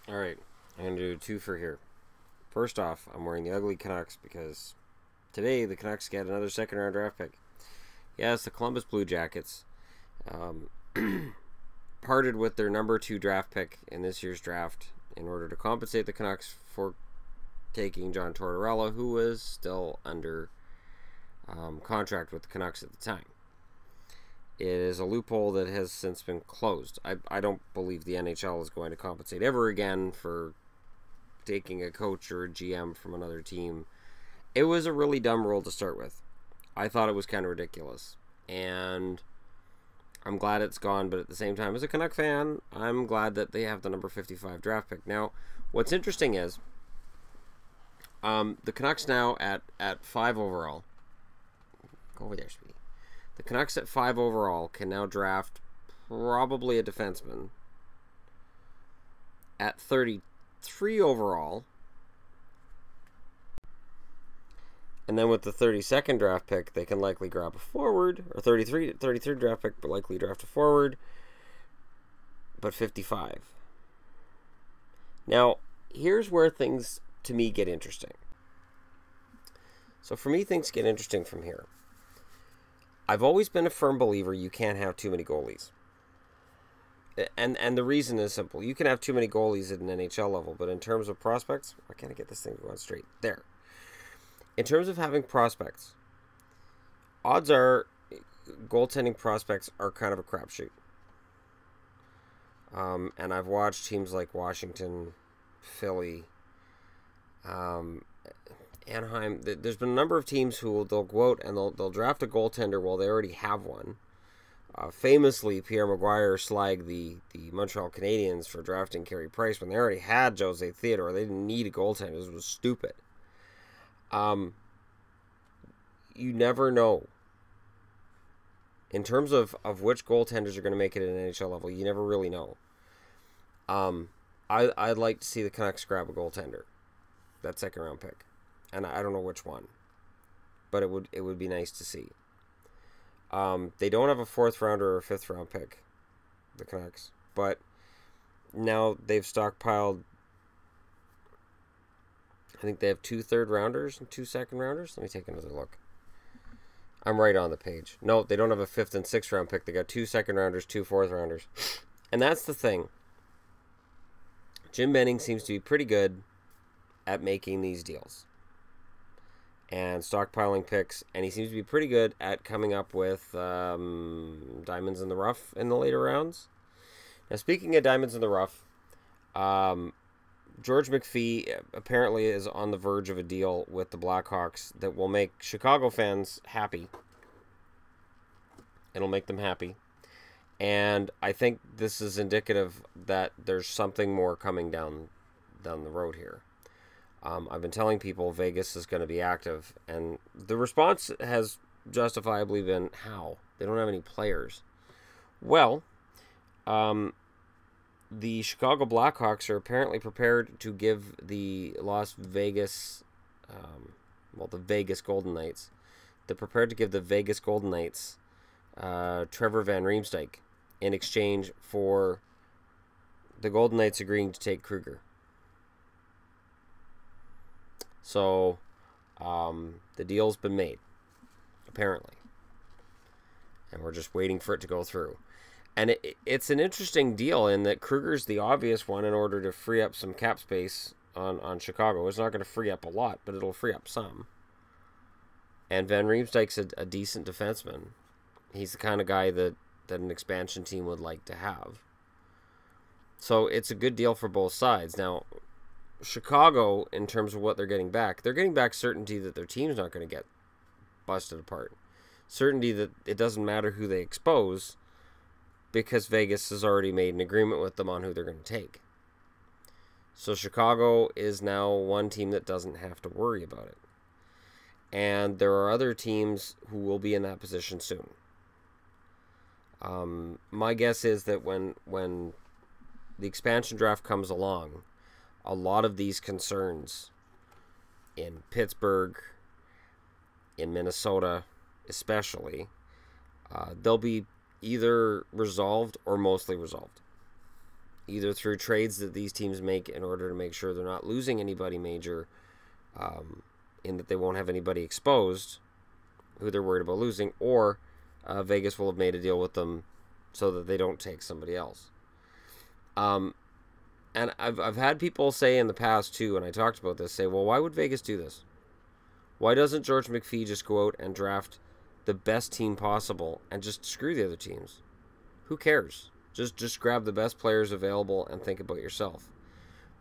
Alright, I'm going to do two for here. First off, I'm wearing the ugly Canucks because today the Canucks get another second round draft pick. Yes, the Columbus Blue Jackets um, parted with their number 2 draft pick in this year's draft in order to compensate the Canucks for taking John Tortorella, who was still under contract with the Canucks at the time. It is a loophole that has since been closed. I don't believe the NHL is going to compensate ever again for taking a coach or a GM from another team. It was a really dumb rule to start with. I thought it was kind of ridiculous. And I'm glad it's gone, but at the same time, as a Canuck fan, I'm glad that they have the number 55 draft pick. Now, what's interesting is the Canucks now at 5 overall. Go over there, sweetie. The Canucks at 5 overall can now draft probably a defenseman. At 33 overall, and then with the 32nd draft pick, they can likely grab a forward, or 33rd draft pick, but likely draft a forward, but 55. Now, here's where things, to me, get interesting. So for me, things get interesting from here. I've always been a firm believer you can't have too many goalies. And the reason is simple. You can have too many goalies at an NHL level, but in terms of prospects, why can't I get this thing going straight? There. In terms of having prospects, odds are goaltending prospects are kind of a crapshoot. And I've watched teams like Washington, Philly, Anaheim. There's been a number of teams who they'll go out and they'll draft a goaltender while they already have one. Famously, Pierre Maguire slagged the Montreal Canadiens for drafting Carey Price when they already had Jose Theodore. They didn't need a goaltender. This was stupid. You never know. In terms of which goaltenders are going to make it at an NHL level, you never really know. I'd like to see the Canucks grab a goaltender, that second round pick, and I don't know which one, but it would be nice to see. They don't have a 4th rounder or a 5th round pick, the Canucks, but now they've stockpiled. I think they have 2 third rounders and 2 second rounders. Let me take another look. I'm right on the page. No, they don't have a 5th and 6th round pick. They got 2 second rounders, 2 4th rounders. And that's the thing. Jim Benning seems to be pretty good at making these deals and stockpiling picks, and he seems to be pretty good at coming up with diamonds in the rough in the later rounds. Now, speaking of diamonds in the rough, George McPhee apparently is on the verge of a deal with the Blackhawks that will make Chicago fans happy. It'll make them happy. And I think this is indicative that there's something more coming down the road here. I've been telling people Vegas is going to be active, and the response has justifiably been, how? They don't have any players. Well, the Chicago Blackhawks are apparently prepared to give the Las Vegas, the Vegas Golden Knights, they're prepared to give the Vegas Golden Knights Trevor Van Riemsdyk in exchange for the Golden Knights agreeing to take Kruger. So, the deal's been made, apparently. And we're just waiting for it to go through. And it's an interesting deal in that Kruger's the obvious one in order to free up some cap space on Chicago. It's not going to free up a lot, but it'll free up some. And Van Riemsdyk's a decent defenseman. He's the kind of guy that an expansion team would like to have. So it's a good deal for both sides. Now, Chicago, in terms of what they're getting back certainty that their team's not going to get busted apart. Certainty that it doesn't matter who they expose because Vegas has already made an agreement with them on who they're going to take. So Chicago is now one team that doesn't have to worry about it. And there are other teams who will be in that position soon. My guess is that when the expansion draft comes along, a lot of these concerns in Pittsburgh, in Minnesota especially, they'll be either resolved or mostly resolved. either through trades that these teams make in order to make sure they're not losing anybody major, in that they won't have anybody exposed who they're worried about losing, or Vegas will have made a deal with them so that they don't take somebody else. And I've had people say in the past too, and I talked about this, say, well, why would Vegas do this? Why doesn't George McPhee just go out and draft the best team possible and just screw the other teams? Who cares? Just grab the best players available and think about yourself.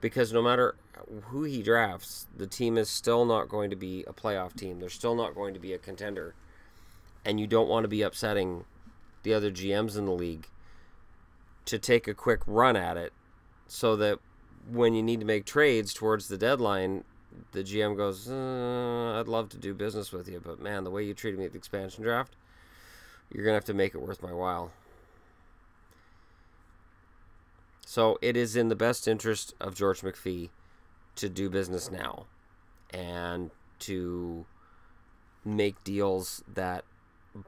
Because no matter who he drafts, the team is still not going to be a playoff team. They're still not going to be a contender. And you don't want to be upsetting the other GMs in the league to take a quick run at it, so that when you need to make trades towards the deadline, the GM goes, I'd love to do business with you, but man, the way you treated me at the expansion draft, you're going to have to make it worth my while. So it is in the best interest of George McPhee to do business now and to make deals that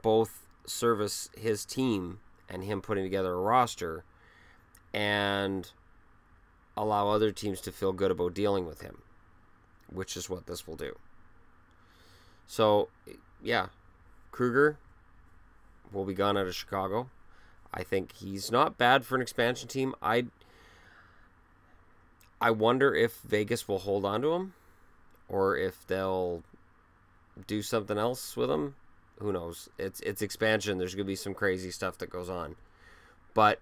both service his team and him putting together a roster, and allow other teams to feel good about dealing with him, which is what this will do. So, yeah, Kruger will be gone out of Chicago. I think he's not bad for an expansion team. I wonder if Vegas will hold on to him, or if they'll do something else with him. Who knows? It's expansion. There's going to be some crazy stuff that goes on. But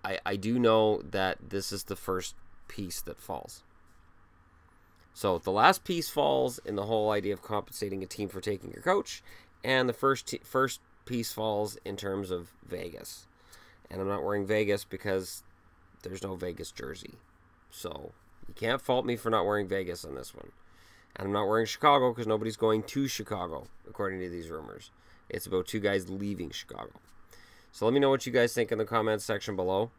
I do know that this is the first piece that falls. So the last piece falls in the whole idea of compensating a team for taking your coach, and the first piece falls in terms of Vegas. And I'm not wearing Vegas because there's no Vegas jersey. So you can't fault me for not wearing Vegas on this one. And I'm not wearing Chicago because nobody's going to Chicago, according to these rumors. It's about two guys leaving Chicago. So let me know what you guys think in the comments section below.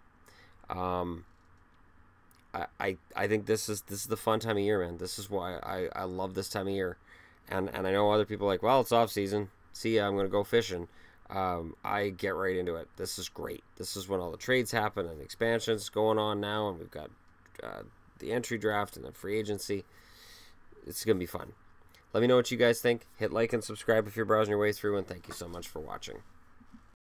I think this is the fun time of year, man. This is why I love this time of year. And I know other people are like, well, it's off season. See ya, I'm going to go fishing. I get right into it. This is great. This is when all the trades happen and expansions going on now, and we've got the entry draft and the free agency. It's going to be fun. Let me know what you guys think. Hit like and subscribe if you're browsing your way through, and thank you so much for watching.